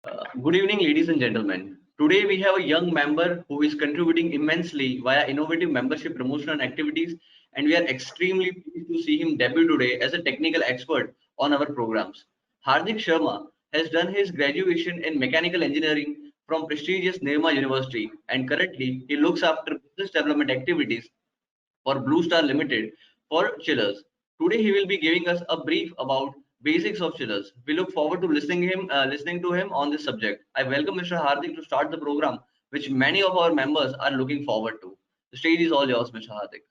Good evening, ladies and gentlemen. Today we have a young member who is contributing immensely via innovative membership promotional activities, and we are extremely pleased to see him debut today as a technical expert on our programs. Hardik Sharma has done his graduation in mechanical engineering from prestigious Nirma University, and currently he looks after business development activities for Bluestar Ltd for chillers. Today he will be giving us a brief about basics of chillers. We look forward to listening to him on this subject. I welcome Mr. Hardik to start the program, which many of our members are looking forward to. The stage is all yours, Mr. Hardik.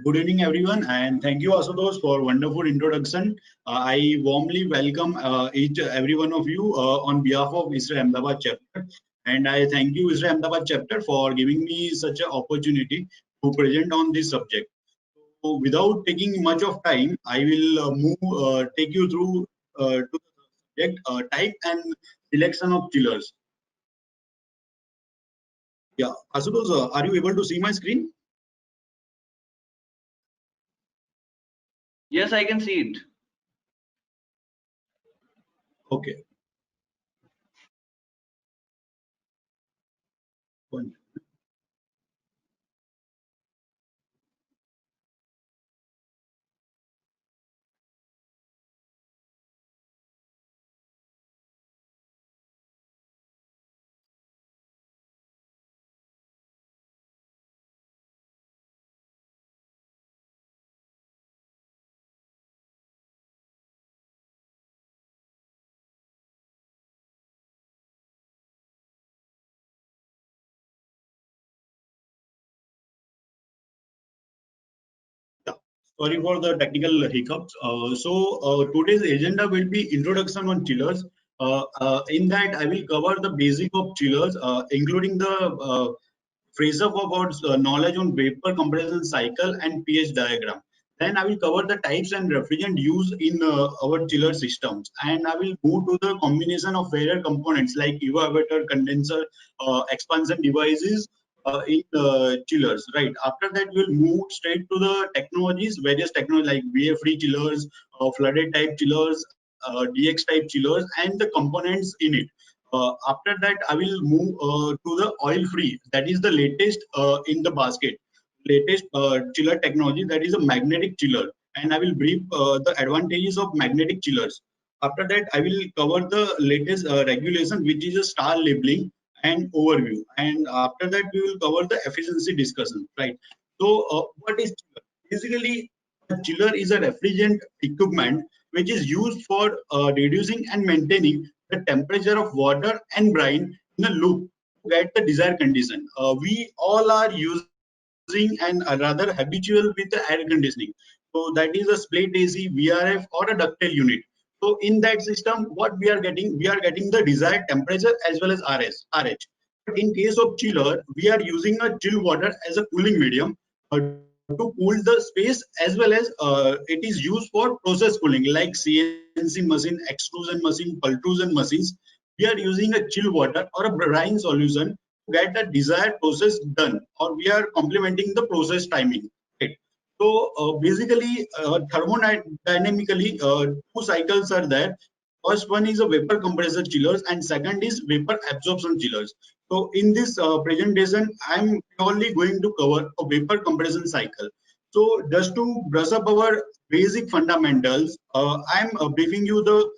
Good evening, everyone, and thank you, Asutosh, for wonderful introduction. I warmly welcome every one of you on behalf of ISHRAE Ahmedabad chapter, and I thank you, ISHRAE Ahmedabad chapter, for giving me such an opportunity to present on this subject. So, without taking much of time, I will take you through to the subject type and selection of chillers. Yeah, Asutosh, are you able to see my screen? Yes, I can see it. Okay. One. Sorry for the technical hiccups. Today's agenda will be introduction on chillers. In that, I will cover the basic of chillers, including the phrase of about knowledge on vapor compression cycle and pH diagram. Then I will cover the types and refrigerant used in our chiller systems, and I will move to the combination of various components like evaporator, condenser, expansion devices in chillers. Right after that, we'll move straight to the technologies, various technologies like VA-free chillers, flooded type chillers, DX type chillers, and the components in it. After that, I will move to the oil-free. That is the latest in the basket, latest chiller technology. That is a magnetic chiller, and I will brief the advantages of magnetic chillers. After that, I will cover the latest regulation, which is a star labeling and overview. And after that, we will cover the efficiency discussion. Right. So, what is chiller? Basically, a chiller is a refrigerant equipment which is used for reducing and maintaining the temperature of water and brine in a loop to get the desired condition. We all are using and are rather habitual with the air conditioning. So that is a split AC, VRF, or a ductile unit. So in that system, what we are getting? We are getting the desired temperature as well as RH. But in case of chiller, we are using a chill water as a cooling medium to cool the space, as well as it is used for process cooling like CNC machine, extrusion machine, pultrusion machines. We are using a chill water or a brine solution to get the desired process done, or we are complementing the process timing. Right. So basically, thermodynamically, two cycles are there. First one is a vapor compressor chillers, and second is vapor absorption chillers. So in this presentation, I'm purely going to cover a vapor compression cycle. So just to brush up our basic fundamentals, I'm briefing you the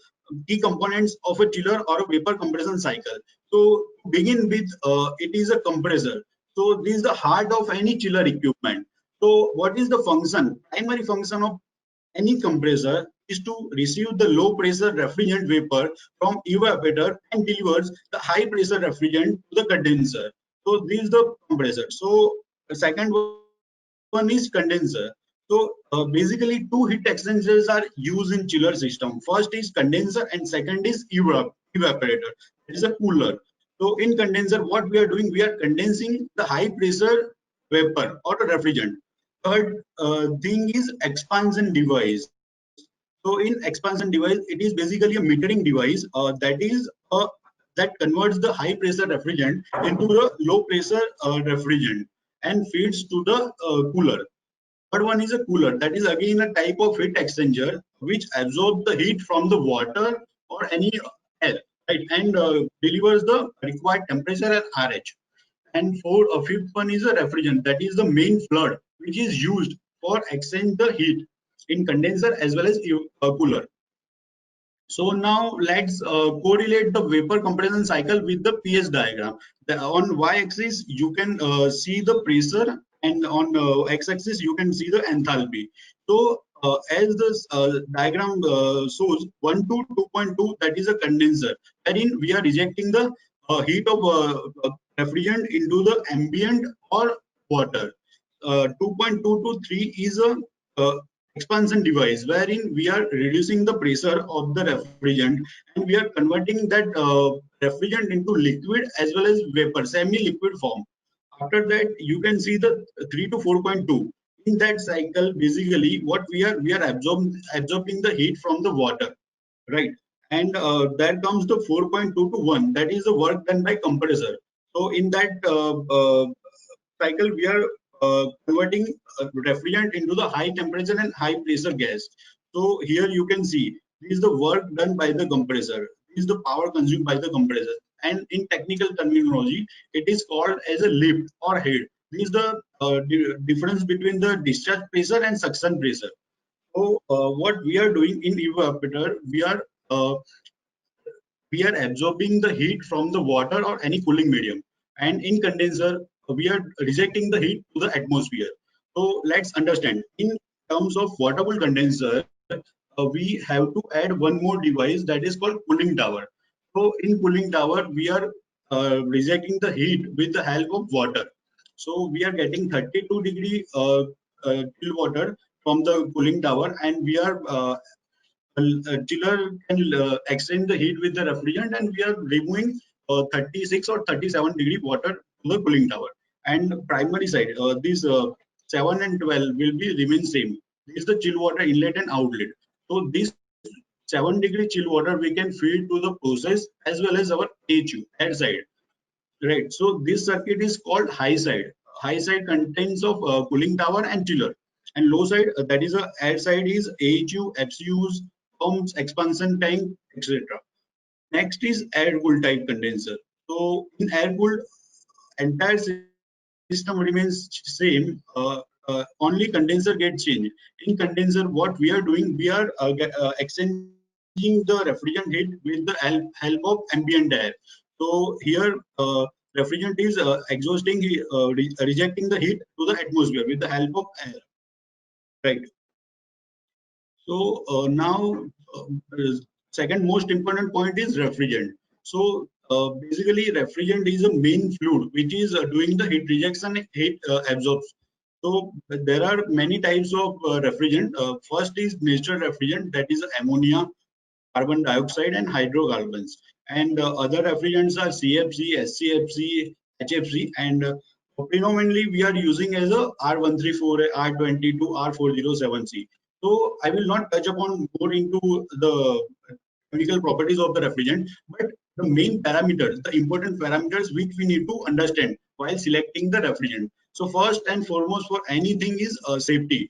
key components of a chiller or a vapor compression cycle. So to begin with, it is a compressor. So this is the heart of any chiller equipment. So what is the function? Primary function of any compressor is to receive the low pressure refrigerant vapor from evaporator and delivers the high pressure refrigerant to the condenser. So this is the compressor. So the second one is condenser. So basically two heat exchangers are used in chiller system. First is condenser and second is evaporator. It is a cooler. So in condenser, what we are doing, we are condensing the high pressure vapor or the refrigerant. Third thing is expansion device. So in expansion device, it is basically a metering device that converts the high pressure refrigerant into the low pressure refrigerant and feeds to the cooler. Third one is a cooler. That is again a type of heat exchanger which absorbs the heat from the water or any air, right, and delivers the required temperature and RH. And for a fifth one is a refrigerant, that is the main fluid which is used for exchange the heat in condenser as well as cooler. So now let's correlate the vapor compression cycle with the PS diagram. On y-axis you can see the pressure, and on x-axis you can see the enthalpy. So as this diagram shows, 1 to 2.2, that is a condenser, wherein we are rejecting the heat of refrigerant into the ambient or water. 2.2 to 3 is a expansion device, wherein we are reducing the pressure of the refrigerant and we are converting that refrigerant into liquid as well as vapor, semi-liquid form. After that, you can see the 3 to 4.2. In that cycle, basically, what we are absorbing the heat from the water, right? And there comes the 4.2 to 1. That is the work done by compressor. So in that cycle, we are converting refrigerant into the high temperature and high pressure gas. So here you can see this is the work done by the compressor. This is the power consumed by the compressor. And in technical terminology, it is called as a lift or head. This is the difference between the discharge pressure and suction pressure. So what we are doing in evaporator, we are absorbing the heat from the water or any cooling medium, and in condenser we are rejecting the heat to the atmosphere. So let's understand, in terms of water cooled condenser, we have to add one more device, that is called cooling tower. So in cooling tower we are rejecting the heat with the help of water. So we are getting 32-degree chill water from the cooling tower, and we are chiller can extend the heat with the refrigerant, and we are removing 36 or 37-degree water to the cooling tower. And primary side, these 7 and 12 will be remain same. This is the chill water inlet and outlet. So this 7-degree chill water we can feed to the process as well as our HU air side. Right. So this circuit is called high side. High side contains of cooling tower and chiller, and low side, that is a air side, is AHU, FCUs, pumps, expansion tank, etc. Next is air cooled type condenser. So in air cooled, entire system remains same. Only condenser gets changed. In condenser, what we are doing, we are exchanging the refrigerant heat with the help of ambient air. So here, refrigerant is exhausting, rejecting the heat to the atmosphere with the help of air. Right. So now, second most important point is refrigerant. So basically, refrigerant is a main fluid which is doing the heat rejection and heat absorption. So there are many types of refrigerant. First is natural refrigerant, that is ammonia, carbon dioxide, and hydrocarbons. And other refrigerants are CFC, SCFC, HFC, and predominantly we are using as a R134, R22, R407C. So I will not touch upon more into the chemical properties of the refrigerant, but the main parameters, the important parameters which we need to understand while selecting the refrigerant. So first and foremost for anything is safety.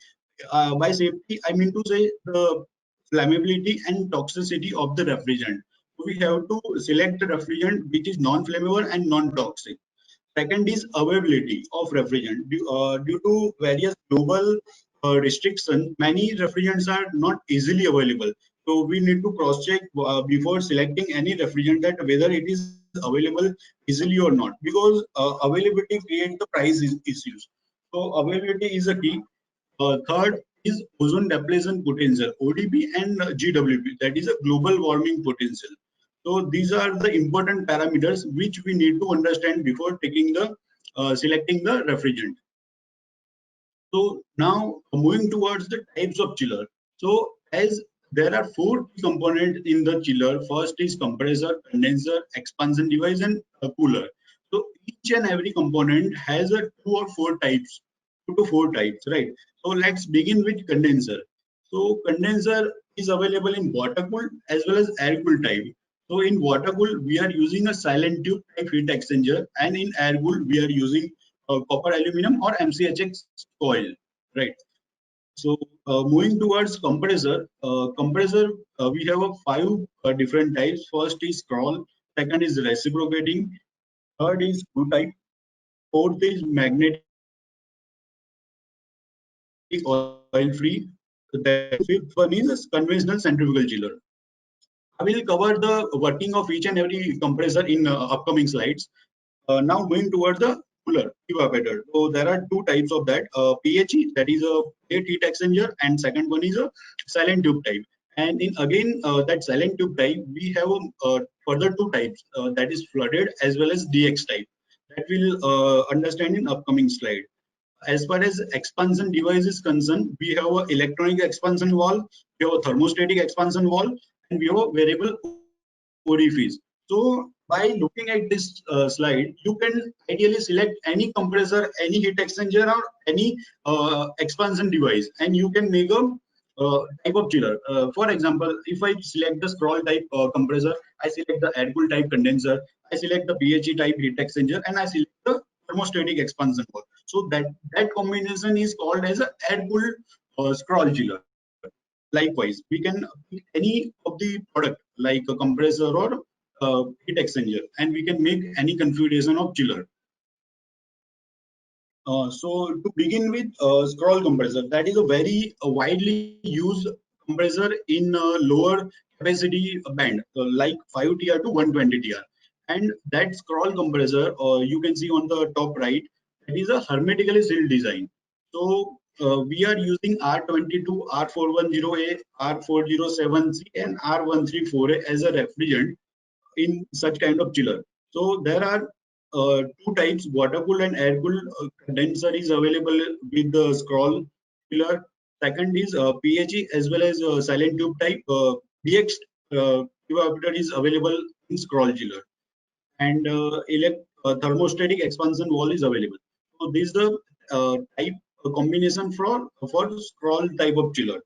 By safety, I mean to say the flammability and toxicity of the refrigerant. So we have to select the refrigerant which is non-flammable and non-toxic. Second is availability of refrigerant. Due to various global restrictions, many refrigerants are not easily available. So we need to cross-check before selecting any refrigerant that whether it is available easily or not, because availability creates the price issues. So availability is a key. Third is ozone depletion potential, ODP, and GWP, that is a global warming potential. So these are the important parameters which we need to understand before taking the selecting the refrigerant. So now moving towards the types of chiller. So as there are four key components in the chiller. First is compressor, condenser, expansion device, and a cooler. So each and every component has a two to four types, right? So let's begin with condenser. So condenser is available in water cooled as well as air cooled type. So in water cooled, we are using a silent tube type heat exchanger, and in air cooled, we are using copper aluminum or MCHX coil, right? So Moving towards compressor, we have five different types. First is scroll, second is reciprocating, third is screw type, fourth is magnetic oil free, then fifth one is conventional centrifugal chiller. I will cover the working of each and every compressor in upcoming slides. Now moving towards the cooler evaporator. So there are two types of that. PHE, that is a plate heat exchanger, and second one is a silent tube type. And in again that silent tube type, we have further two types, that is flooded as well as DX type. That we'll understand in upcoming slide. As far as expansion device is concerned, we have a electronic expansion valve, we have a thermostatic expansion valve, and we have a variable orifice. So by looking at this slide, you can ideally select any compressor, any heat exchanger, or any expansion device, and you can make a type of chiller. For example, if I select the scroll type compressor, I select the air cool type condenser, I select the PHE type heat exchanger, and I select the thermostatic expansion valve. So that combination is called as a air cooled scroll chiller. Likewise, we can pick any of the product like a compressor or heat exchanger, and we can make any configuration of chiller. So to begin with, scroll compressor, that is a very widely used compressor in lower capacity band, like 5 TR to 120 TR. And that scroll compressor, you can see on the top right, that is a hermetically sealed design. So we are using R22, R410A, R407C, and R134A as a refrigerant in such kind of chiller. So there are two types, water cooled and air cooled. Condenser is available with the scroll chiller. Second is PHE as well as silent tube type. DX evaporator is available in scroll chiller, and thermostatic expansion wall is available. So this is the type combination for scroll type of chiller.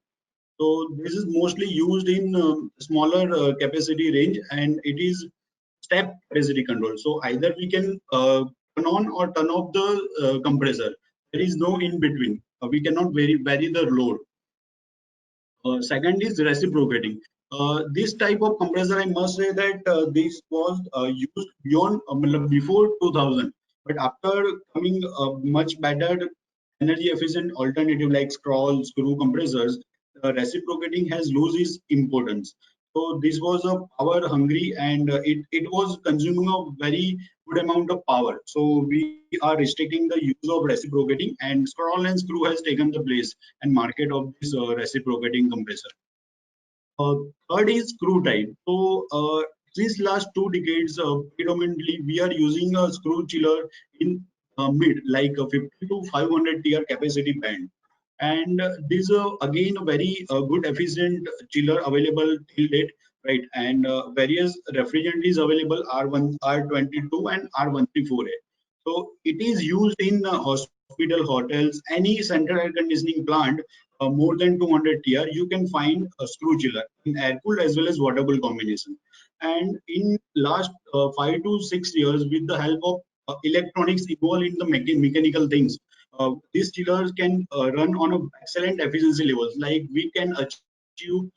So this is mostly used in smaller capacity range, and it is step capacity control. So either we can turn on or turn off the compressor. There is no in between. We cannot vary the load. Second is reciprocating. This type of compressor, I must say that this was used beyond before 2000, but after coming much better energy efficient alternative like scroll screw compressors, reciprocating has lost its importance. So this was a power hungry, and it was consuming a very good amount of power. So we are restricting the use of reciprocating, and scroll and screw has taken the place and market of this reciprocating compressor. Uh, Third is screw type. So since last 2 decades, predominantly we are using a screw chiller in mid, like a 50 to 500 TR capacity band. And this again a very good efficient chiller available till date, right? And various refrigerant is available R1, R22, and R134A. So it is used in hospital, hotels, any central air conditioning plant more than 200 TR. You can find a screw chiller in air cooled as well as water cooled combination. And in last 5 to 6 years, with the help of electronics evolved in the mechanical things, these chillers can run on a excellent efficiency levels. Like we can achieve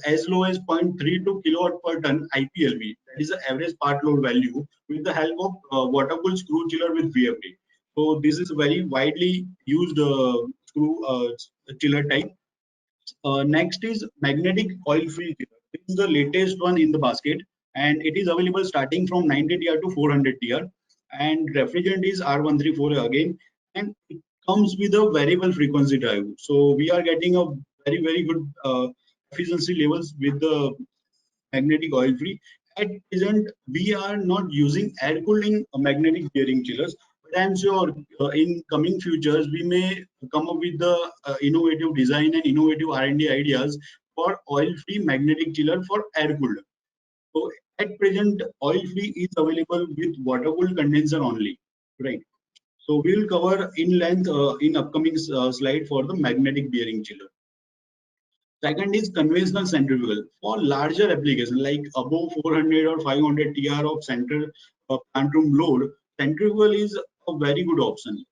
as low as 0.32 kilowatt per ton IPLV, that is the average part load value, with the help of water cooled screw chiller with VFD. So this is very widely used screw chiller type. Next is magnetic oil-free chiller. This is the latest one in the basket, and it is available starting from 90 TR to 400 TR. And refrigerant is R134 again, and it comes with a variable frequency drive. So we are getting a very good efficiency levels with the magnetic oil free. At present, we are not using air cooling magnetic bearing chillers, but I'm sure in coming futures we may come up with the innovative design and innovative R&D ideas for oil free magnetic chiller for air cooled. So at present, oil free is available with water cooled condenser only, right? So we'll cover in length in upcoming slide for the magnetic bearing chiller. Second is conventional centrifugal for larger application like above 400 or 500 TR of central plant room load. Centrifugal is a very good option.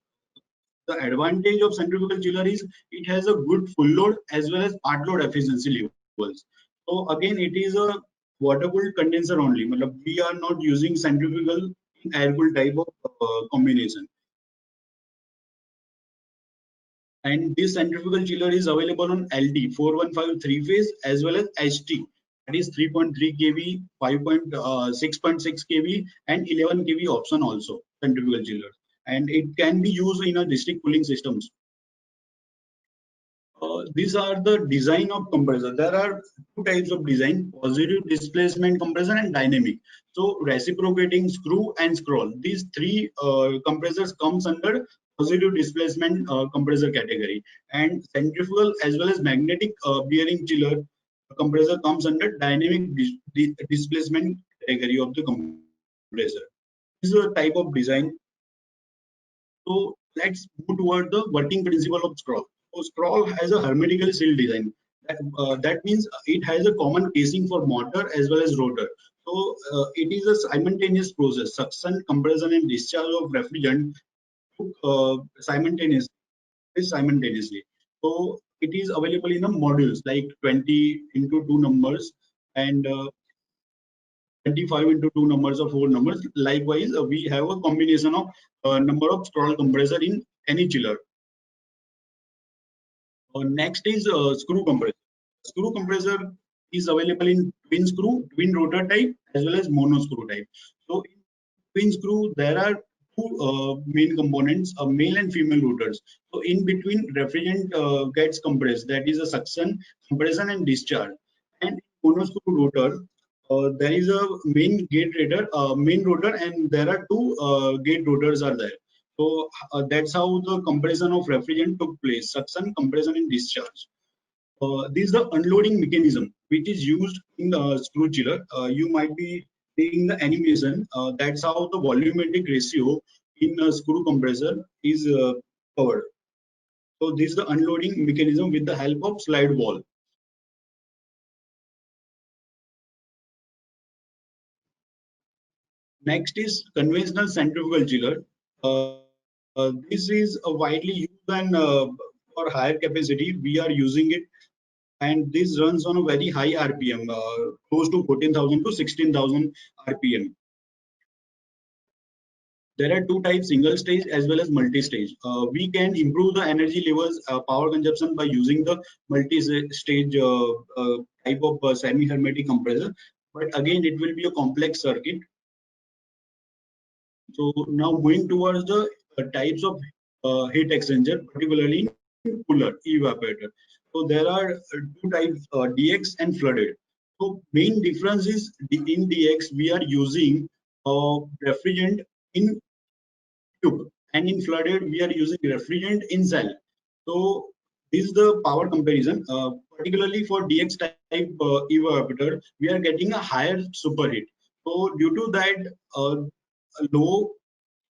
The advantage of centrifugal chiller is it has a good full load as well as part load efficiency levels. So again, it is a water cooled condenser only. We are not using centrifugal in air cooled type of combination. And this centrifugal chiller is available on LT 415 three phase as well as HT, that is 3.3 kV, 5.6.6 kV, and 11 kV option also centrifugal chiller. And it can be used in a district cooling systems. These are the design of compressor. There are two types of design: positive displacement compressor and dynamic. So reciprocating screw and scroll. These three compressors comes under positive displacement compressor category, and centrifugal as well as magnetic bearing chiller compressor comes under dynamic displacement category of the compressor. This is a type of design. So let's move toward the working principle of scroll. So scroll has a hermetically sealed design. That means it has a common casing for motor as well as rotor. So it is a simultaneous process. Suction, compression, and discharge of refrigerant simultaneously. Simultaneously. So it is available in a modules like 20 into two numbers and 25 into two numbers or four numbers. Likewise, we have a combination of number of scroll compressor in any chiller. Next is screw compressor. Screw compressor is available in twin screw, twin rotor type, as well as mono screw type. So in twin screw, there are two main components, male and female rotors. So in between, refrigerant gets compressed. That is a suction, compression, and discharge. And mono screw rotor, there is a main rotor, and there are two gate rotors are there. So that's how the compression of refrigerant took place: suction, compression, and discharge. This is the unloading mechanism which is used in the screw chiller. You might be seeing the animation. That's how the volumetric ratio in a screw compressor is covered. So this is the unloading mechanism with the help of slide wall. Next is conventional centrifugal chiller. This is widely used and for higher capacity we are using it, and this runs on a very high RPM, close to 14,000 to 16,000 RPM. There are two types: single stage as well as multi-stage. We can improve the energy levels, power consumption by using the multi-stage type of semi-hermetic compressor. But again, it will be a complex circuit. So now moving towards the types of heat exchanger, particularly in cooler evaporator. So there are two types, DX and flooded. So main difference is in DX we are using refrigerant in tube, and in flooded we are using refrigerant in cell. So this is the power comparison. Particularly for DX type evaporator, we are getting a higher superheat. So due to that,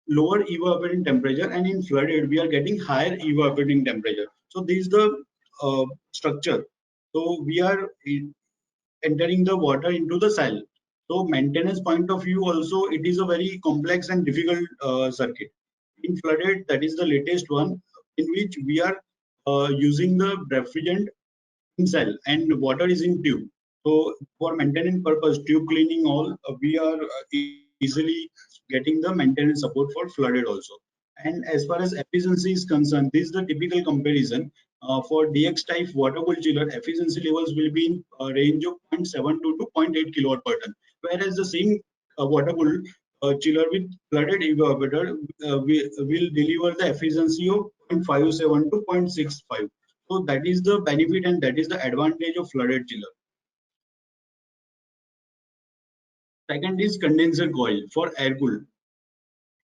lower evaporating temperature, and in flooded we are getting higher evaporating temperature. So this is the structure. So we are entering the water into the cell. So maintenance point of view also, it is a very complex and difficult circuit. In flooded, that is the latest one, in which we are using the refrigerant in cell and water is in tube. So for maintenance purpose, tube cleaning all, we are easily getting the maintenance support for flooded also. And as far as efficiency is concerned, this is the typical comparison. For DX type water cooled chiller, efficiency levels will be in a range of 0.72 to 0.8 kilowatt per ton, whereas the same water cooled chiller with flooded evaporator will deliver the efficiency of 0.57 to 0.65. So that is the benefit and that is the advantage of flooded chiller. Second is condenser coil for air cooled.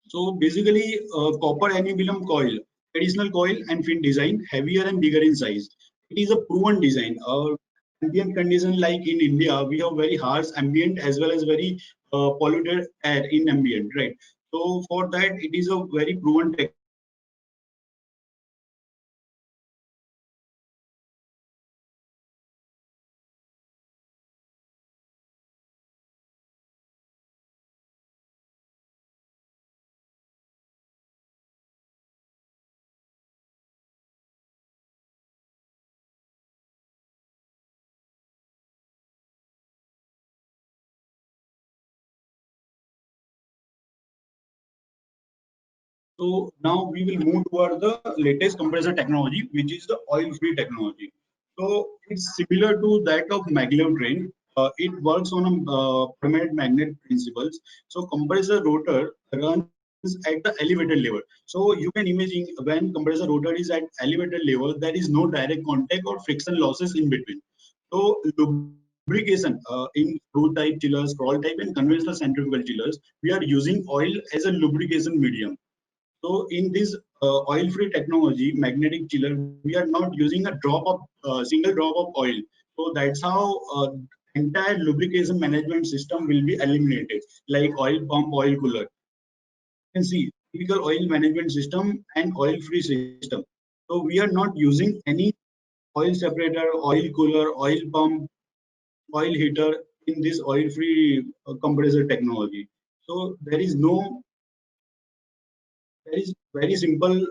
So basically, copper annealuminum coil, traditional coil and fin design, heavier and bigger in size. It is a proven design. Ambient condition like in India, we have very harsh ambient as well as very polluted air in ambient, right? So for that, it is a very proven technology. And So now we will move toward the latest compressor technology, which is the oil-free technology. So it's similar to that of maglev train. It works on a permanent magnet principles. So compressor rotor runs at the elevated level. So you can imagine when compressor rotor is at elevated level, there is no direct contact or friction losses in between. So lubrication in screw type chillers, scroll type, and conventional centrifugal chillers, we are using oil as a lubrication medium. So in this oil-free technology, magnetic chiller, we are not using a drop of single drop of oil. So that's how entire lubrication management system will be eliminated, like oil pump, oil cooler. You can see typical oil management system and oil-free system. So we are not using any oil separator, oil cooler, oil pump, oil heater in this oil-free compressor technology. So there is very simple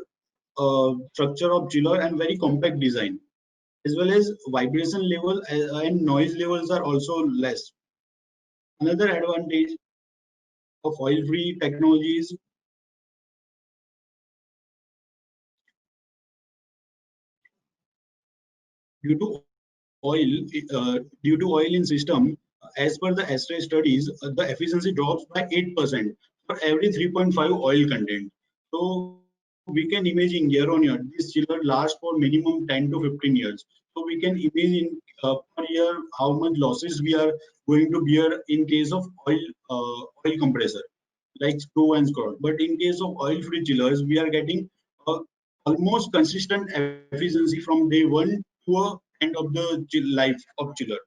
structure of chiller and very compact design, as well as vibration level and noise levels are also less. Another advantage of oil-free technologies, due to oil in system, as per the ISHRAE studies, the efficiency drops by 8% for every 3.5 oil content. So we can imagine year on year, this chiller lasts for minimum 10 to 15 years. So we can imagine per year how much losses we are going to bear in case of oil compressor, like screw and scroll. But in case of oil-free chillers, we are getting uh, almost consistent efficiency from day one to a end of the life of chiller.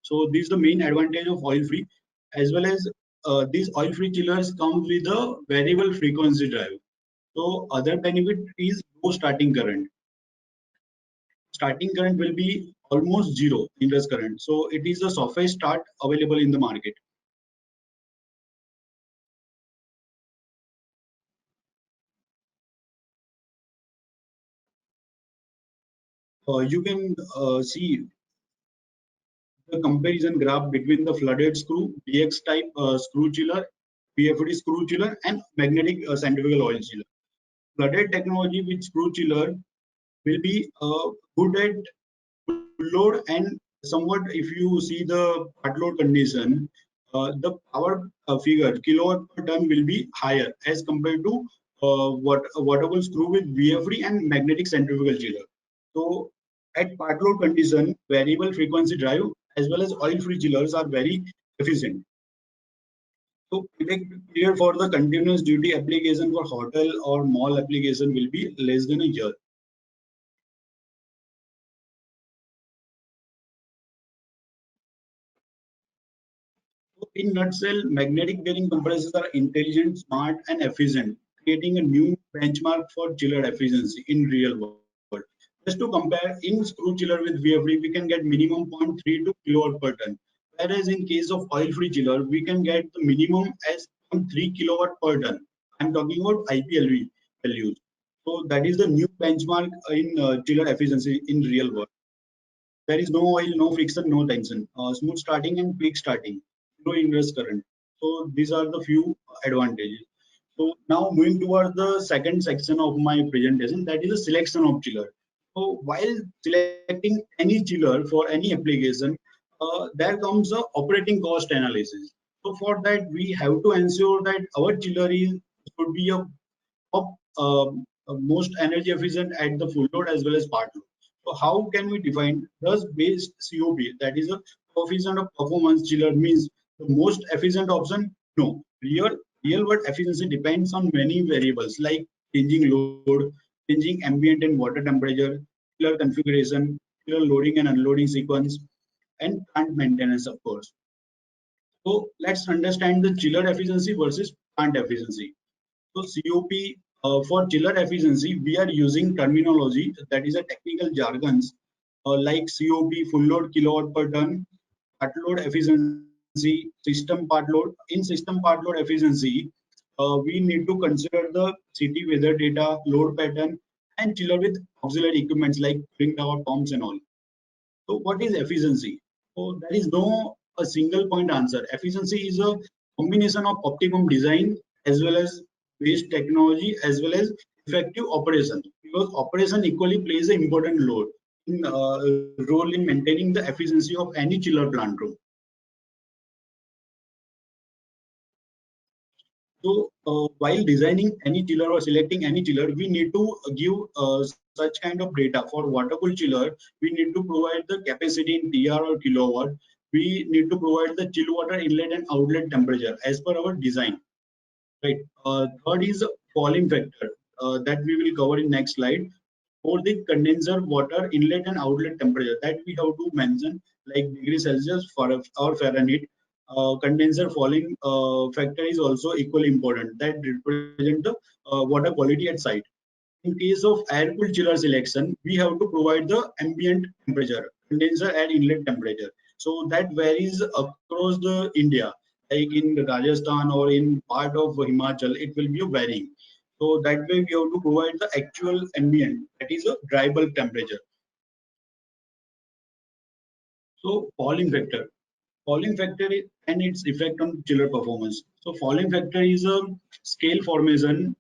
So this is the main advantage of oil-free, as well as these oil-free chillers come with a variable frequency drive. So other benefit is low starting current. Starting current will be almost zero ingress current. So it is the software start available in the market. You can see the comparison graph between the flooded screw, BX type screw chiller, PFD screw chiller, and magnetic centrifugal oil chiller. Flooded technology with screw chiller will be good at full load, and somewhat if you see the part load condition, the power figure kilowatt per ton will be higher as compared to whatever screw with VFD and magnetic centrifugal chiller. So at part load condition, variable frequency drive as well as oil-free chillers are very efficient. So period for the continuous duty application for hotel or mall application will be less than a year. So in nutshell, magnetic bearing compressors are intelligent, smart, and efficient, creating a new benchmark for chiller efficiency in real world. Just to compare, in screw chiller with VFD, we can get minimum 0.32 kilowatt per ton. Whereas in case of oil-free chiller, we can get the minimum as 0.3 kilowatt per ton. I'm talking about IPLV values. So that is the new benchmark in chiller efficiency in real world. There is no oil, no friction, no tension. Smooth starting and peak starting. No ingress current. So these are the few advantages. So now moving towards the second section of my presentation, that is the selection of chiller. So while selecting any chiller for any application, there comes the operating cost analysis. So for that, we have to ensure that our chiller is should be a of most energy efficient at the full load as well as part load. So how can we define thus based COP, that is a coefficient of performance chiller means the most efficient option? No, real world efficiency depends on many variables like changing load, changing ambient and water temperature, chiller configuration, chiller loading and unloading sequence, and plant maintenance, of course. So let's understand the chiller efficiency versus plant efficiency. So COP for chiller efficiency, we are using terminology that is a technical jargons like COP, full load kilowatt per ton, part load efficiency, system part load. In system part load efficiency, we need to consider the city weather data, load pattern, and chiller with auxiliary equipments like cooling tower, pumps, and all. So what is efficiency? So there is no a single point answer. Efficiency is a combination of optimum design as well as based technology as well as effective operation, because operation equally plays an important role in maintaining the efficiency of any chiller plant room. So while designing any chiller or selecting any chiller, we need to give such kind of data. For water cooled chiller, we need to provide the capacity in TR or kilowatt. We need to provide the chill water inlet and outlet temperature as per our design. Right. Third is falling factor that we will cover in next slide. For the condenser water inlet and outlet temperature, that we have to mention like degree Celsius for or Fahrenheit. Condenser falling factor is also equally important, that represent the water quality at site. In case of air cooled chiller selection, we have to provide the ambient temperature, condenser and inlet temperature. So that varies across the India, like in Rajasthan or in part of Himachal, it will be varying. So that way we have to provide the actual ambient, that is a dry bulb temperature. So falling factor and its effect on chiller performance. So falling factor is a scale formation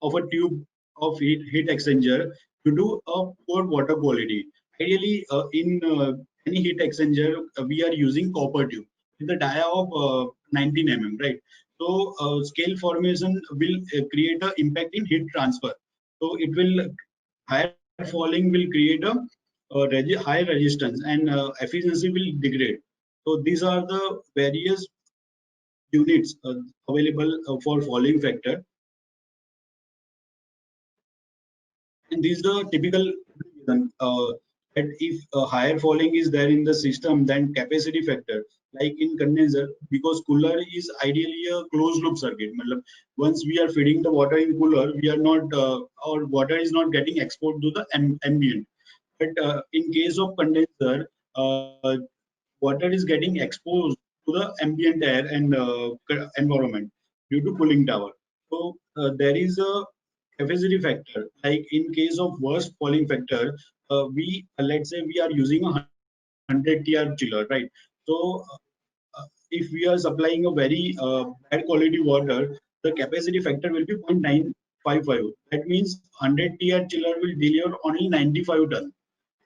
of a tube of heat exchanger due to a poor water quality. Ideally, in any heat exchanger, we are using copper tube with the dia of 19 mm, right? So scale formation will create an impact in heat transfer. So it will higher falling will create a high resistance and efficiency will degrade. So these are the various units available for falling factor. And these are the typical reason that if higher falling is there in the system, then capacity factor, like in condenser, because cooler is ideally a closed loop circuit. Once we are feeding the water in cooler, we are not our water is not getting exposed to the ambient. But in case of condenser, water is getting exposed to the ambient air and environment due to cooling tower. So there is a capacity factor. Like in case of worst falling factor, we let's say we are using a 100 TR chiller, right? So if we are supplying a very bad quality water, the capacity factor will be 0.955. That means 100 TR chiller will deliver only 95 ton,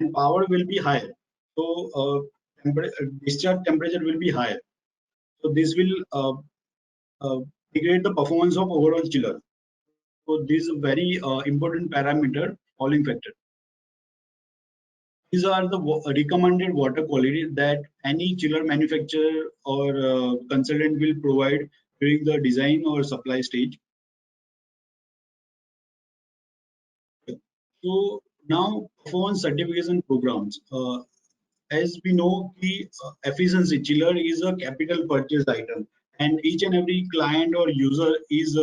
and power will be higher. So discharge temperature will be higher. So this will degrade the performance of overall chiller. So this is a very important parameter, falling factor. These are the recommended water quality that any chiller manufacturer or consultant will provide during the design or supply stage. So now performance certification programs. As we know, the efficiency chiller is a capital purchase item, and each and every client or user is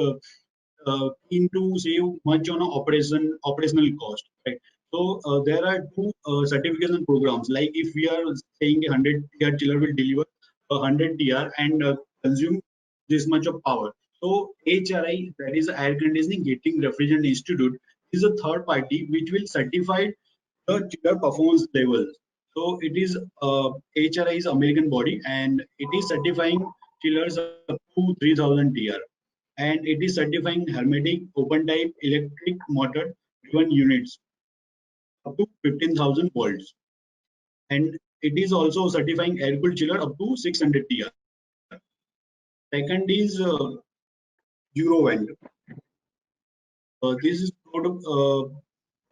keen to save much on a operational cost, right? So there are two certification programs. Like if we are saying a 100 TR chiller will deliver a 100 TR and consume this much of power. So HRI, that is Air Conditioning Heating Refrigerant Institute, is a third party which will certify the chiller performance levels. So it is HRI is American body and it is certifying chillers up to 3000 TR, and it is certifying hermetic open type electric motor driven units up to 15,000 volts, and it is also certifying air cooled chiller up to 600 TR. Second is Eurovent. This is product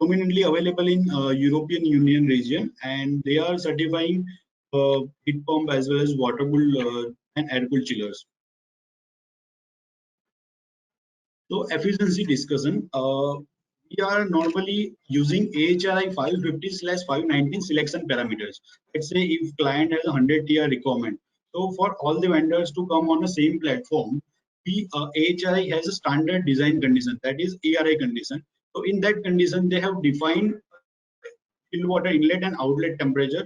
prominently available in European Union region, and they are certifying heat pump as well as water cooled and air cooled chillers. So efficiency discussion. We are normally using AHRI 550/519 selection parameters. Let's say if client has a 100 TR requirement. So for all the vendors to come on the same platform, AHRI has a standard design condition, that is ARI condition. So in that condition, they have defined chill water inlet and outlet temperature,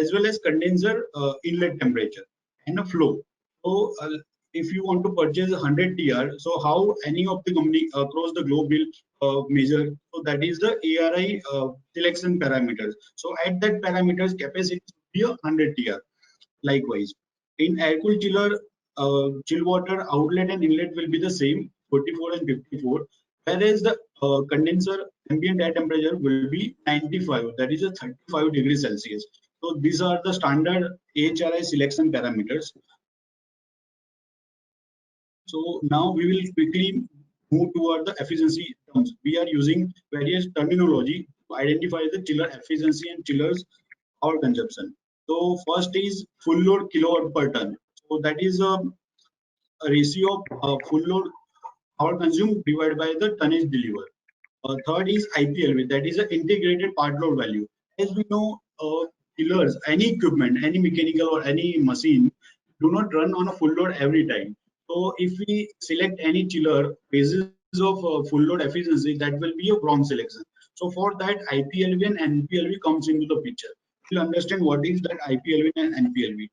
as well as condenser inlet temperature and a flow. So if you want to purchase a 100 TR, so how any of the company across the globe will measure? So that is the ARI selection parameters. So at that parameters, capacity will be a 100 TR. Likewise, in air cooled chiller, chill water outlet and inlet will be the same. 44 and 54, whereas the condenser ambient air temperature will be 95, that is a 35 degrees Celsius. So these are the standard AHRI selection parameters. So now we will quickly move toward the efficiency terms. We are using various terminology to identify the chiller efficiency and chiller's power consumption. So first is full load kilowatt per ton. So that is a ratio of full load power consumed divided by the tonnage delivered. Third is IPLV, that is an integrated part load value. As we know, chillers, any equipment, any mechanical or any machine, do not run on a full load every time. So if we select any chiller basis of full load efficiency, that will be a wrong selection. So for that, IPLV and NPLV comes into the picture. You'll understand what is that IPLV and NPLV.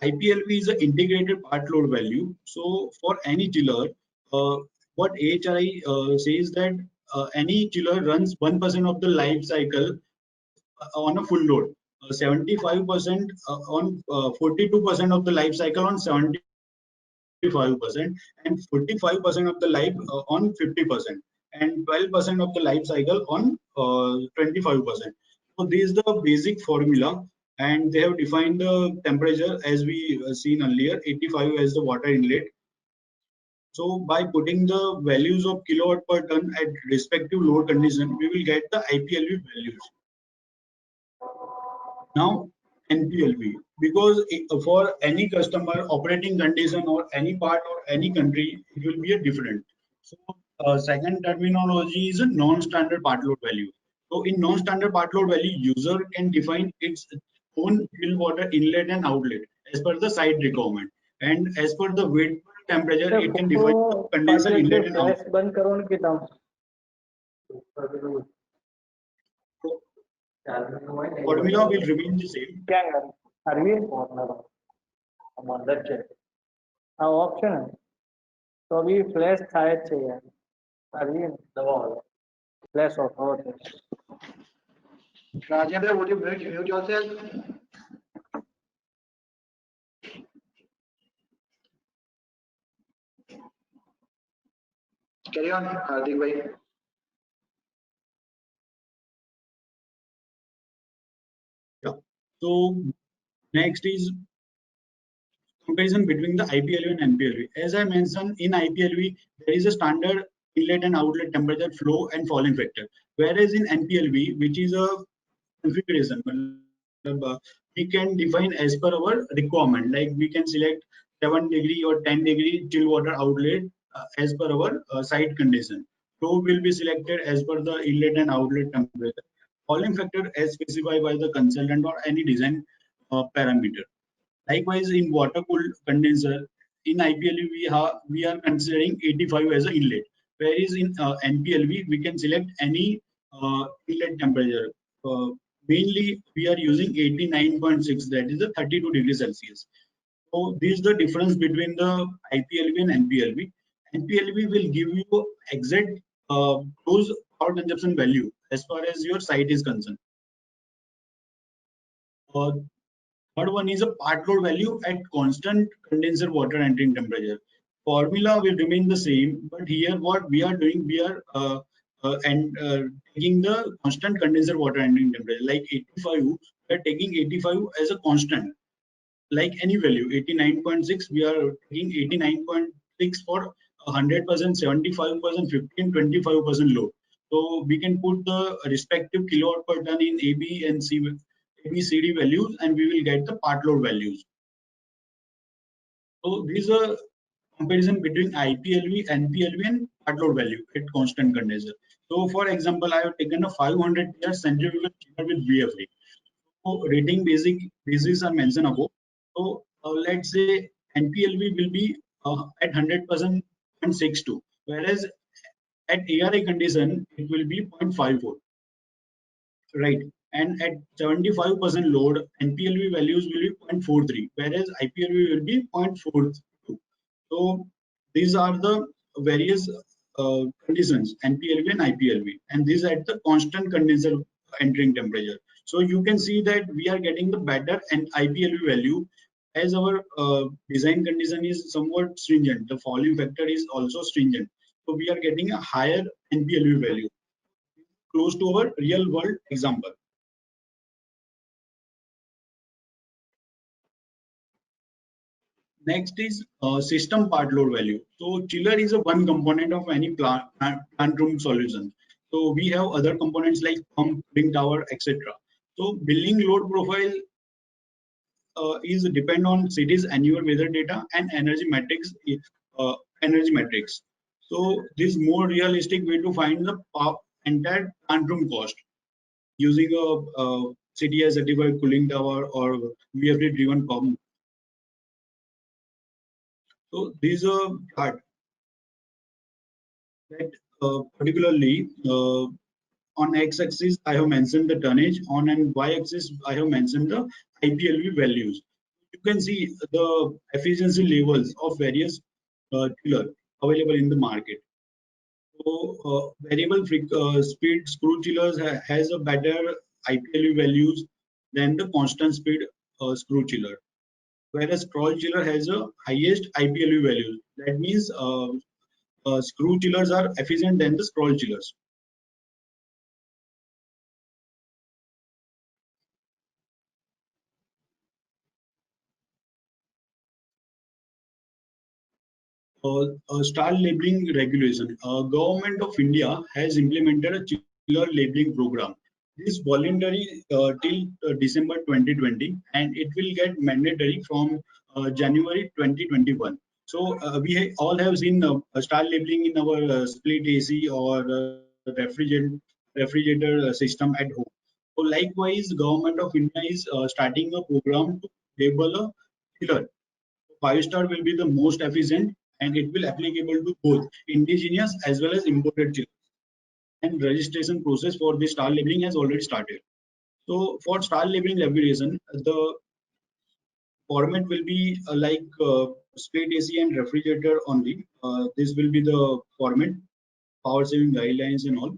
IPLV is an integrated part load value. So for any chiller, uh, what AHRI says that any chiller runs 1% of the life cycle on a full load, 75% on 42% of the life cycle on 75%, and 45% of the life on 50%, and 12% of the life cycle on 25%. So this is the basic formula, and they have defined the temperature as we seen earlier, 85 as the water inlet. So by putting the values of kilowatt per ton at respective load condition, we will get the IPLV values. Now NPLV, because for any customer operating condition or any part or any country, it will be a different. So second terminology is a non-standard part load value. So in non-standard part load value, user can define its own chill water inlet and outlet as per the site requirement, and as per the weight temperature, it can define the condenser inlet and outlet. Formula will remain the same. Option है तो अभी flash शायद चाहिए अभी दबाओ flash of हो Rajendra, would you mute yourself? Carry on, Hardik bhai. Yeah. So next is comparison between the IPLV and NPLV. As I mentioned, in IPLV, there is a standard inlet and outlet temperature, flow, and falling factor. Whereas in NPLV, which is a configuration, we can define as per our requirement. Like we can select 7 degree or 10 degree chill water outlet as per our site condition. Flow will be selected as per the inlet and outlet temperature. Falling factor as specified by the consultant or any design parameter. Likewise, in water-cooled condenser, in IPLV we are considering 85 as an inlet, whereas in NPLV we can select any inlet temperature. Mainly, we are using 89.6, that is a 32 degrees Celsius. So this is the difference between the IPLV and NPLV. NPLV will give you exact close power consumption value as far as your site is concerned. Uh, Third one is a part load value at constant condenser water entering temperature. Formula will remain the same, but here what we are doing, we are taking the constant condenser water entering temperature, like 85. We are taking 85 as a constant, like any value. 89.6, we are taking 89.6 for 100%, 75%, 15, 25% load. So we can put the respective kilowatt per ton in A, B, and C, ABCD values, and we will get the part load values. So these are comparison between IPLV, NPLV, and part load value at constant condenser. So for example, I have taken a 500 TR centrifugal chiller with VFA. So rating basis are mentioned above. So let's say NPLV will be at 100% 0.62, whereas at ARI condition it will be 0.54. Right. And at 75% load, NPLV values will be 0.43, whereas IPLV will be 0.42. So these are the various conditions, NPLV and IPLV, and these at the constant condenser entering temperature. So you can see that we are getting the better and IPLV value as our design condition is somewhat stringent. The falling factor is also stringent. So we are getting a higher NPLV value close to our real world example. Next is system part load value. So chiller is a one component of any plant room solution. So we have other components like pump, cooling tower, etc. So billing load profile is depend on city's annual weather data and energy metrics. Uh, Energy metrics. So this more realistic way to find the entire plant room cost using a CTI certified cooling tower or VFD driven pump. So these are chart that particularly on x-axis I have mentioned the tonnage, on and y-axis I have mentioned the IPLV values. You can see the efficiency levels of various chiller available in the market. So variable speed screw chillers has a better IPLV values than the constant speed screw chiller, whereas scroll chiller has a highest IPLV value. That means screw chillers are efficient than the scroll chillers. Star labeling regulation. Government of India has implemented a chiller labeling program. This voluntary till December 2020, and it will get mandatory from January 2021. So we all have seen star labeling in our split AC or refrigerator system at home. So likewise, Government of India is starting a program to label a chiller. 5-star will be the most efficient, and it will applicable to both indigenous as well as imported chillers. And registration process for the star labeling has already started. So for star labeling regulation, the format will be like split AC and refrigerator only. This will be the format, power saving guidelines and all.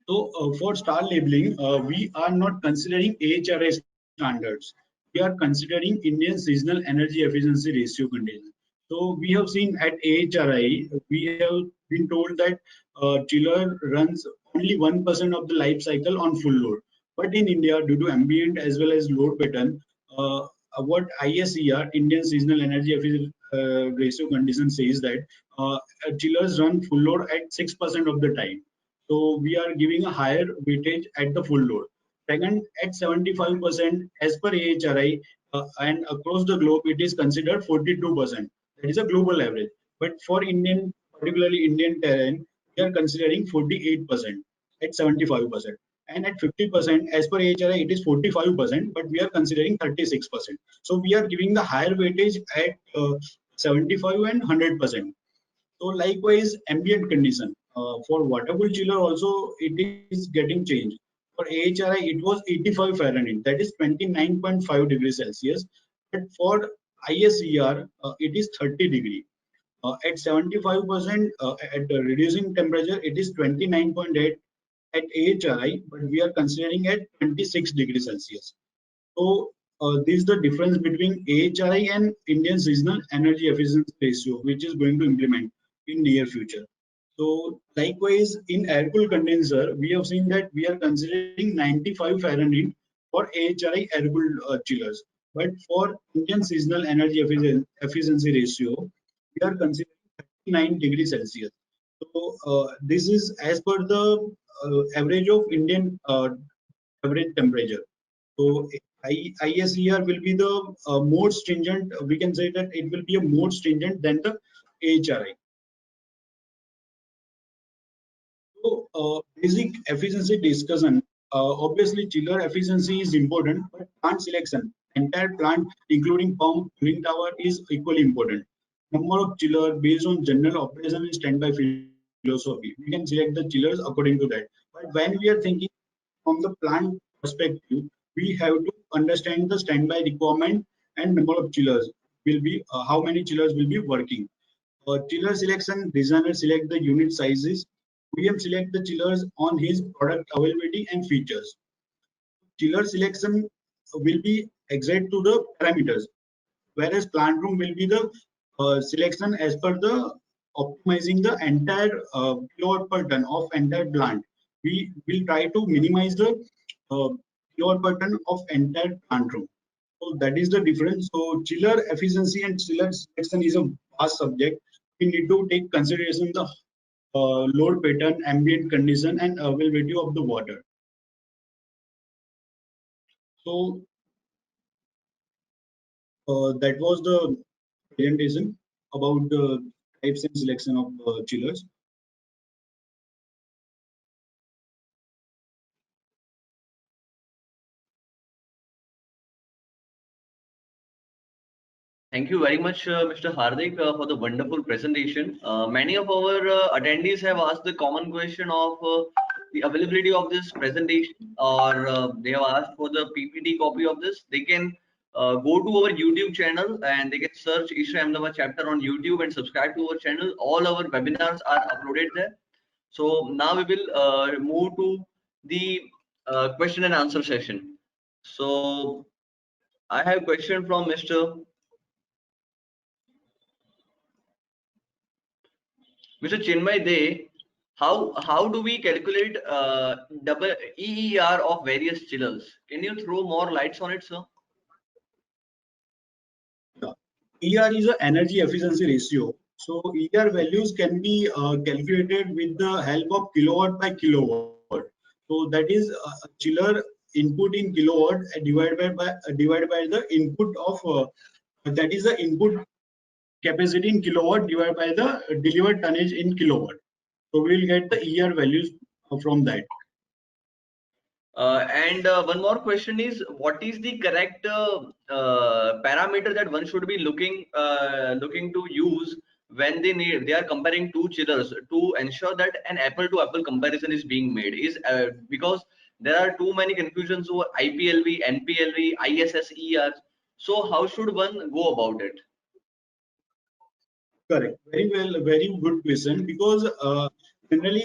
So for star labeling, we are not considering AHRA standards. We are considering Indian seasonal energy efficiency ratio condition. So we have seen at AHRI, we have been told that chiller runs only 1% of the life cycle on full load. But in India, due to ambient as well as load pattern, what ISER, Indian seasonal energy efficiency ratio condition says that chillers run full load at 6% of the time. So we are giving a higher weightage at the full load. Second, at 75% as per AHRI, and across the globe, it is considered 42%. That is a global average. But for Indian, particularly Indian terrain, we are considering 48% at 75%. And at 50%, as per AHRI, it is 45%, but we are considering 36%. So we are giving the higher weightage at 75 and 100%. So likewise, ambient condition for water cooled chiller also it is getting changed. For AHRI, it was 85 Fahrenheit, that is 29.5 degrees Celsius. But for ISER, it is 30 degree. At 75%, at the reducing temperature, it is 29.8 at AHRI, but we are considering at 26 degrees Celsius. So this is the difference between AHRI and Indian seasonal energy efficiency ratio, which is going to implement in near future. So likewise, in air cool condenser, we have seen that we are considering 95 Fahrenheit for AHRI air cooled chillers. But for Indian seasonal energy efficiency ratio, we are considering 39 degrees Celsius. So this is as per the average of Indian average temperature. So ISER will be the more stringent. We can say that it will be a more stringent than the AHRI. So basic efficiency discussion. Obviously, chiller efficiency is important, but plant selection, entire plant, including pump, cooling tower, is equally important. Number of chiller based on general operation and standby philosophy. We can select the chillers according to that. But when we are thinking from the plant perspective, we have to understand the standby requirement and number of chillers will be how many chillers will be working. Chiller selection, designer select the unit sizes OEM select the chillers on his product availability and features. Chiller selection will be exact to the parameters, whereas plant room will be the selection as per the optimizing the entire kilowatt per ton of entire plant. We will try to minimize the uh, kilowatt per ton of entire plant room. So that is the difference. So chiller efficiency and chiller selection is a vast subject. We need to take consideration the load pattern, ambient condition, and availability of the water. So that was the presentation about the types and selection of chillers. Thank you very much, Mr. Hardik, for the wonderful presentation. Many of our attendees have asked the common question of the availability of this presentation, or they have asked for the PPT copy of this. They can go to our YouTube channel and they can search ISHRAE Ahmedabad chapter on YouTube and subscribe to our channel. All our webinars are uploaded there. So now we will move to the question and answer session. So I have a question from Mr. Chinmay De. How do we calculate double EER of various chillers? Can you throw more lights on it, sir? ER is an energy efficiency ratio. So ER values can be calculated with the help of kilowatt by kilowatt. So that is a chiller input in kilowatt divided by the input of that is the input capacity in kilowatt divided by the delivered tonnage in kilowatt. So we will get the ER values from that. And one more question is, what is the correct parameter that one should be looking to use when they are comparing two chillers to ensure that an apple to apple comparison is being made? Is because there are too many confusions over IPLV, MPLV, ISSER. So how should one go about it? Correct. Very well, very good question, because generally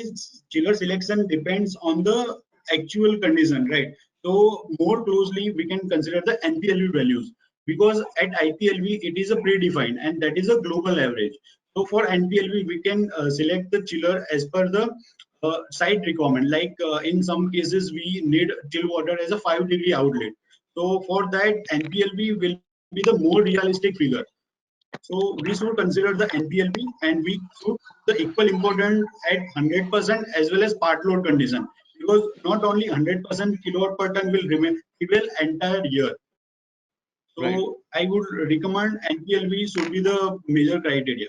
chiller selection depends on the actual condition, right? So more closely we can consider the NPLV values, because at IPLV it is a predefined and that is a global average. So for NPLV we can select the chiller as per the site requirement. Like in some cases we need chill water as a 5-degree outlet. So for that NPLV will be the more realistic figure. So we should consider the NPLV and we should put the equal important at 100% as well as part load condition, because not only 100% kilowatt per ton will remain, it will entire year. Right. So I would recommend NPLV should be the major criteria.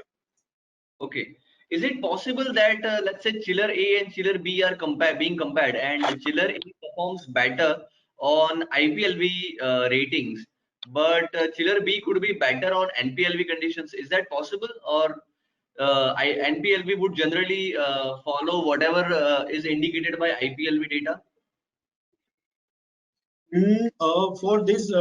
Okay. Is it possible that let's say chiller A and chiller B are being compared, and chiller A performs better on IPLV ratings, but chiller B could be better on NPLV conditions? Is that possible, or NPLV would generally follow whatever is indicated by IPLV data? For this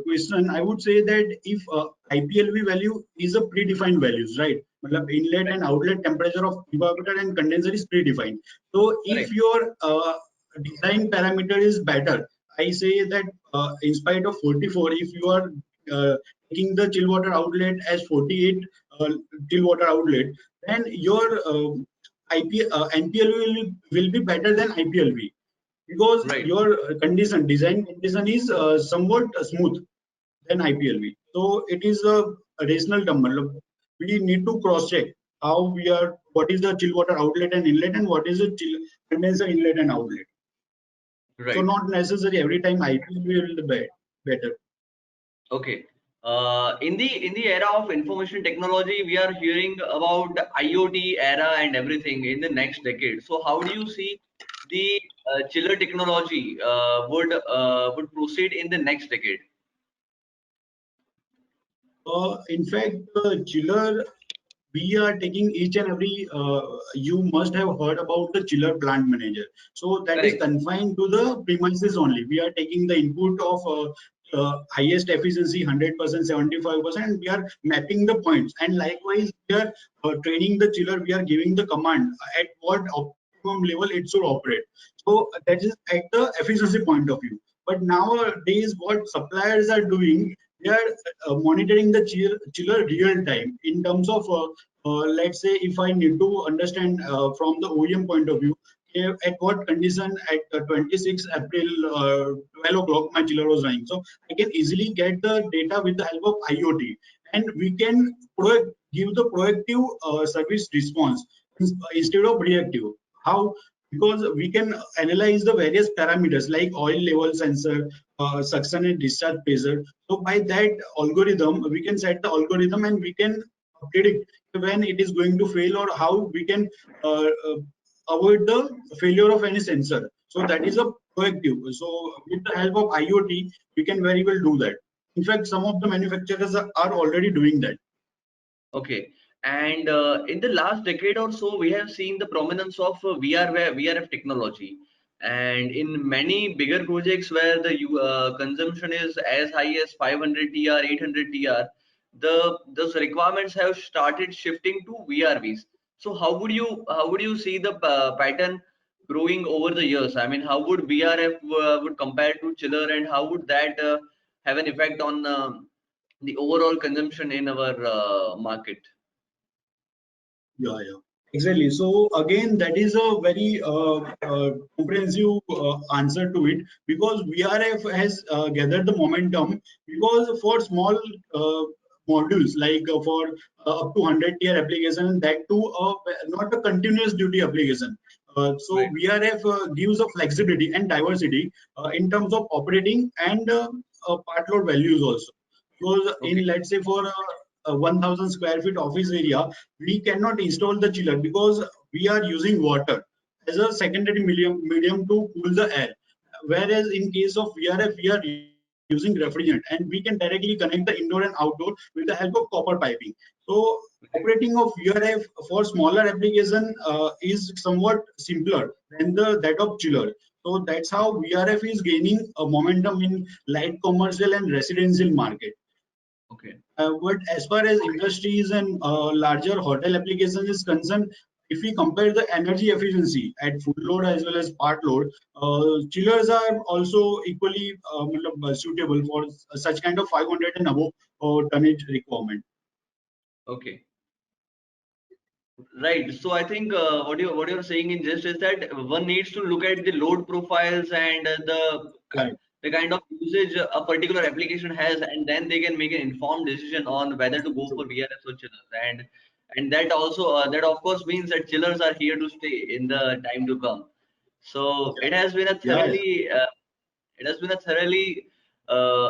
question, I would say that if IPLV value is a predefined values, right? Matlab inlet and outlet temperature of evaporator and condenser is predefined. So if Correct. your design parameter is better, I say that in spite of 44, if you are taking the chill water outlet as 48 chill water outlet, then your NPLV will be better than IPLV, because Right. your design condition is somewhat smooth than IPLV. So it is a rational number. We need to cross check how we are, what is the chill water outlet and inlet, and what is the chill condenser inlet and outlet. So Right. not necessary every time IPLV will be better. Okay. In the era of information technology, we are hearing about the IoT era and everything in the next decade. So, how do you see the chiller technology would proceed in the next decade? In fact, chiller, we are taking each and every, you must have heard about the chiller plant manager. So that is Correct. confined to the premises only. We are taking the input of highest efficiency 100%, 75%, and we are mapping the points. And likewise, we are training the chiller, we are giving the command at what optimum level it should operate. So that is at the efficiency point of view. But nowadays, what suppliers are doing, they are monitoring the chiller real time in terms of, let's say, if I need to understand from the OEM point of view, at what condition at 26 April 12 o'clock my chiller was running. So I can easily get the data with the help of IoT, and we can give the proactive service response instead of reactive. How? Because we can analyze the various parameters like oil level sensor, suction and discharge pressure. So by that algorithm, we can set the algorithm and we can predict when it is going to fail, or how we can avoid the failure of any sensor. So that is a proactive. So with the help of IoT, we can very well do that. In fact, some of the manufacturers are already doing that. Okay. And in the last decade or so, we have seen the prominence of VRF technology. And in many bigger projects where the consumption is as high as 500 TR, 800 TR, those requirements have started shifting to VRVs. So how would you see the pattern growing over the years? I mean, how would VRF would compare to chiller, and how would that have an effect on the overall consumption in our market? Yeah, exactly. So again, that is a very comprehensive answer to it, because VRF has gathered the momentum, because for small modules like for up to 100 tier application, that too not a continuous duty application. So Right. VRF gives a flexibility and diversity in terms of operating and part load values also. Because Okay. in, let's say, for 1000 square feet office area, we cannot install the chiller because we are using water as a secondary medium to cool the air. Whereas in case of VRF, we are using refrigerant, and we can directly connect the indoor and outdoor with the help of copper piping. So operating of VRF for smaller application is somewhat simpler than that of chiller. So that's how VRF is gaining a momentum in light commercial and residential market. Okay. But as far as industries and larger hotel applications is concerned, if we compare the energy efficiency at full load as well as part load, chillers are also equally suitable for such kind of 500 and above tonnage requirement. Okay. Right. So I think what you're saying in just is that one needs to look at the load profiles and Right. the kind of usage a particular application has, and then they can make an informed decision on whether to go True. for VRS or chillers. And that also that of course means that chillers are here to stay in the time to come. So Yeah. Yeah. Yeah. it has been a thoroughly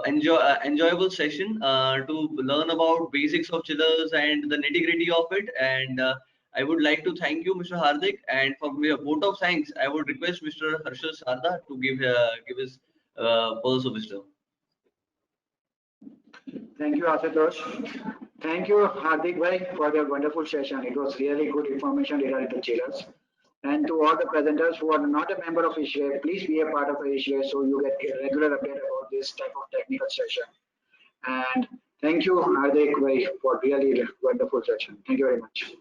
enjoyable session to learn about basics of chillers and the nitty gritty of it. And I would like to thank you, Mr. Hardik. And for your vote of thanks, I would request Mr. Harshal Sarda to give his pearls of wisdom. Thank you, Ashutosh. Thank you, Hardik bhai, for your wonderful session. It was really good information regarding the chillers. And to all the presenters who are not a member of ISHRAE, please be a part of ISHRAE so you get a regular update about this type of technical session. And thank you, Hardik bhai, for really wonderful session. Thank you very much.